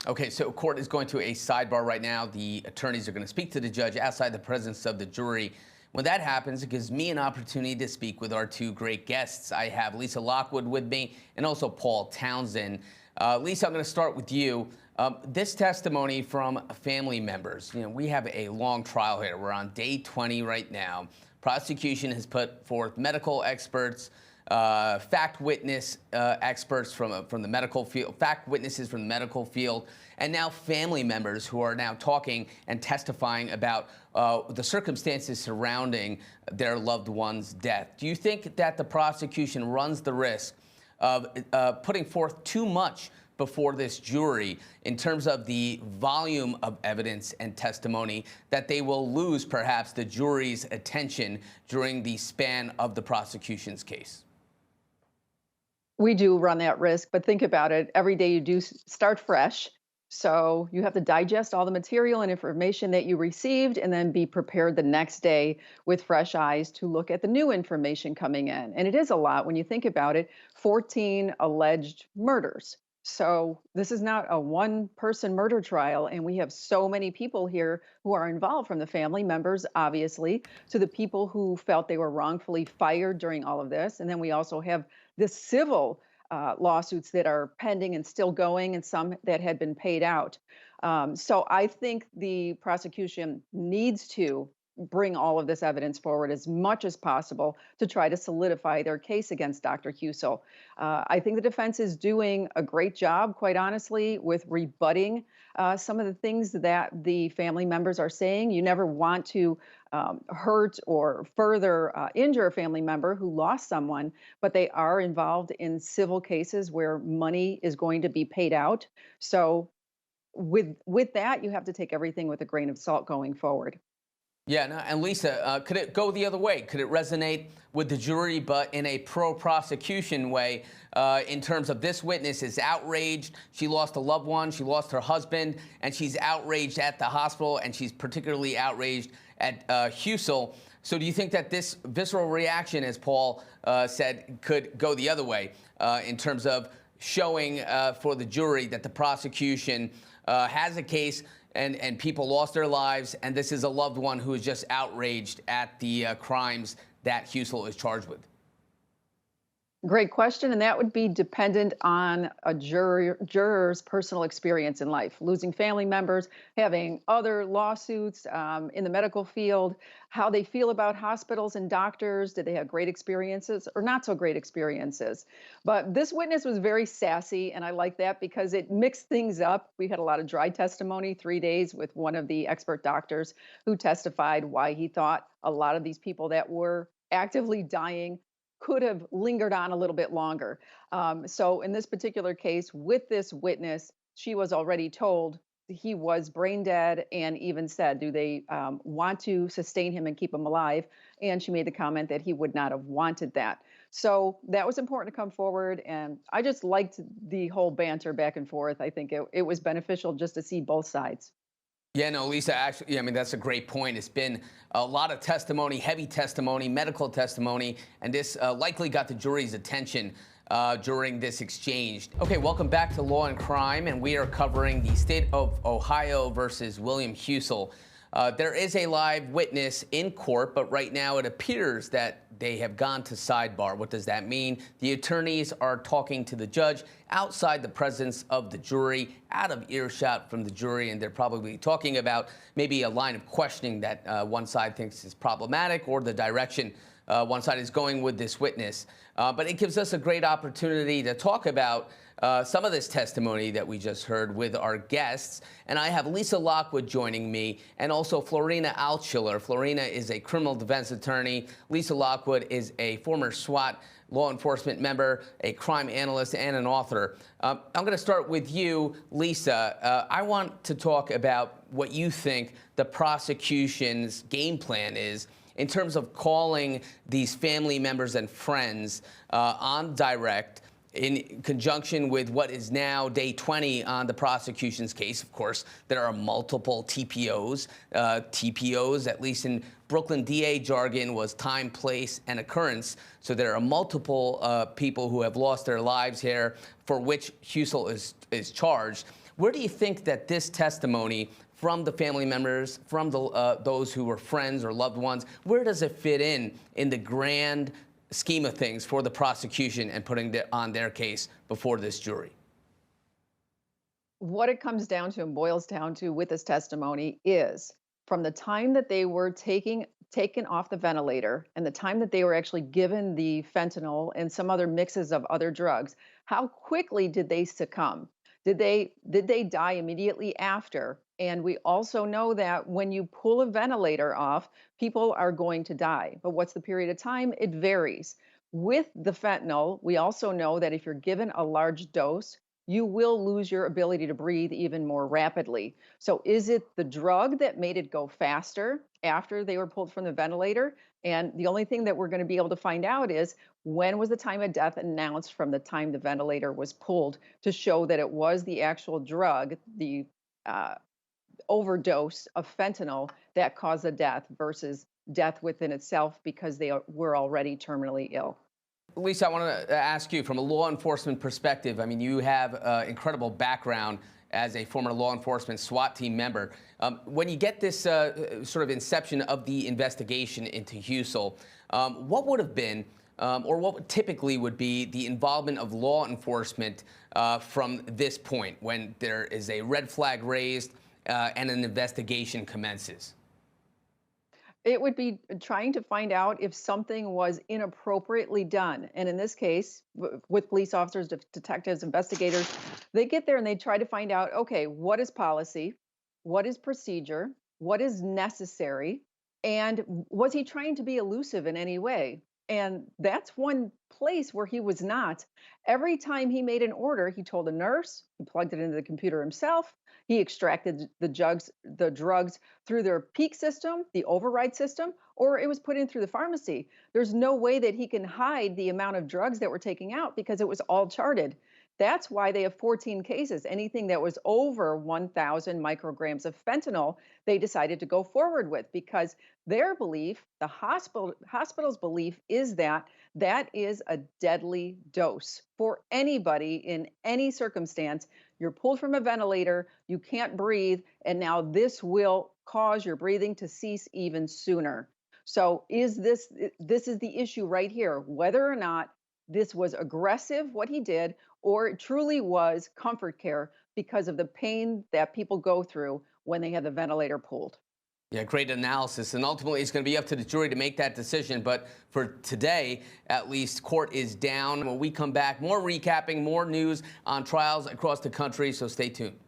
Okay, so court is going to a sidebar right now. The attorneys are going to speak to the judge outside the presence of the jury. When that happens, it gives me an opportunity to speak with our two great guests. I have Lisa Lockwood with me and also Paul Townsend. Lisa, I'm going to start with you. This testimony from family members, we have a long trial here. We're on day 20 right now. Prosecution has put forth medical experts, fact witness experts from the medical field, fact witnesses from the medical field, and now family members who are now talking and testifying about the circumstances surrounding their loved one's death. Do you think that the prosecution runs the risk of putting forth too much before this jury in terms of the volume of evidence and testimony, that they will lose perhaps the jury's attention during the span of the prosecution's case? We do run that risk, but think about it. Every day you do start fresh. So you have to digest all the material and information that you received and then be prepared the next day with fresh eyes to look at the new information coming in. And it is a lot when you think about it, 14 alleged murders. So this is not a one-person murder trial, and we have so many people here who are involved, from the family members, obviously, to the people who felt they were wrongfully fired during all of this. And then we also have the civil lawsuits that are pending and still going, and some that had been paid out. So I think the prosecution needs to bring all of this evidence forward as much as possible to try to solidify their case against Dr. Husel. I think the defense is doing a great job, quite honestly, with rebutting some of the things that the family members are saying. You never want to hurt or further injure a family member who lost someone, but they are involved in civil cases where money is going to be paid out. So with that, you have to take everything with a grain of salt going forward. Yeah, no, and Lisa, could it go the other way? Could it resonate with the jury, but in a pro-prosecution way, in terms of this witness is outraged? She lost a loved one, she lost her husband, and she's outraged at the hospital, and she's particularly outraged at Husel. So do you think that this visceral reaction, as Paul said, could go the other way in terms of showing for the jury that the prosecution has a case and people lost their lives, and this is a loved one who is just outraged at the crimes that Husel is charged with? Great question, and that would be dependent on a juror's personal experience in life, losing family members, having other lawsuits in the medical field, how they feel about hospitals and doctors. Did they have great experiences or not so great experiences? But this witness was very sassy, and I like that because it mixed things up. We had a lot of dry testimony, 3 days with one of the expert doctors who testified why he thought a lot of these people that were actively dying could have lingered on a little bit longer. So in this particular case, with this witness, she was already told he was brain dead, and even said, do they want to sustain him and keep him alive? And she made the comment that he would not have wanted that. So that was important to come forward. And I just liked the whole banter back and forth. I think it was beneficial just to see both sides. Yeah, no, Lisa, actually, I mean, that's a great point. It's been a lot of testimony, heavy testimony, medical testimony, and this likely got the jury's attention during this exchange. Okay, welcome back to Law and Crime, and we are covering the state of Ohio versus William Husel. There is a live witness in court, but right now it appears that they have gone to sidebar. What does that mean? The attorneys are talking to the judge outside the presence of the jury, out of earshot from the jury, and they're probably talking about maybe a line of questioning that one side thinks is problematic, or the direction one side is going with this witness. But it gives us a great opportunity to talk about some of this testimony that we just heard with our guests. And I have Lisa Lockwood joining me, and also Florina Altschuler. Florina is a criminal defense attorney. Lisa Lockwood is a former SWAT law enforcement member, a crime analyst, and an author. I'm going to start with you, Lisa. I want to talk about what you think the prosecution's game plan is in terms of calling these family members and friends on direct, in conjunction with what is now day 20 on the prosecution's case. Of course, there are multiple TPOs. TPOs, at least in Brooklyn DA jargon, was time, place, and occurrence. So there are multiple people who have lost their lives here for which Husel is charged. Where do you think that this testimony from the family members, from those who were friends or loved ones, where does it fit in the grand scheme of things for the prosecution and putting on their case before this jury? What it comes down to and boils down to with this testimony is from the time that they were taken off the ventilator and the time that they were actually given the fentanyl and some other mixes of other drugs, how quickly did they succumb? Did they die immediately after? And we also know that when you pull a ventilator off, people are going to die. But what's the period of time? It varies. With the fentanyl, we also know that if you're given a large dose, you will lose your ability to breathe even more rapidly. So, is it the drug that made it go faster after they were pulled from the ventilator? And the only thing that we're going to be able to find out is when was the time of death announced from the time the ventilator was pulled to show that it was the actual drug, the uh, overdose of fentanyl that caused the death versus death within itself because they were already terminally ill. Lisa, I want to ask you from a law enforcement perspective. I mean, you have incredible background as a former law enforcement SWAT team member. When you get this sort of inception of the investigation into Husel, what would have been or what typically would be the involvement of law enforcement from this point when there is a red flag raised and an investigation commences? It would be trying to find out if something was inappropriately done. And in this case, with police officers, detectives, investigators, they get there and they try to find out, okay, what is policy? What is procedure? What is necessary? And was he trying to be elusive in any way? And that's one place where he was not. Every time he made an order, he told a nurse, he plugged it into the computer himself, he extracted the drugs through their peak system, the override system, or it was put in through the pharmacy. There's no way that he can hide the amount of drugs that were taking out because it was all charted. That's why they have 14 cases. Anything that was over 1,000 micrograms of fentanyl, they decided to go forward with because their belief, the hospital's belief, is that that is a deadly dose for anybody in any circumstance. You're pulled from a ventilator, you can't breathe, and now this will cause your breathing to cease even sooner. So this is the issue right here, whether or not this was aggressive, what he did, or it truly was comfort care because of the pain that people go through when they have the ventilator pulled. Yeah, great analysis. And ultimately, it's going to be up to the jury to make that decision. But for today, at least, court is down. When we come back, more recapping, more news on trials across the country. So stay tuned.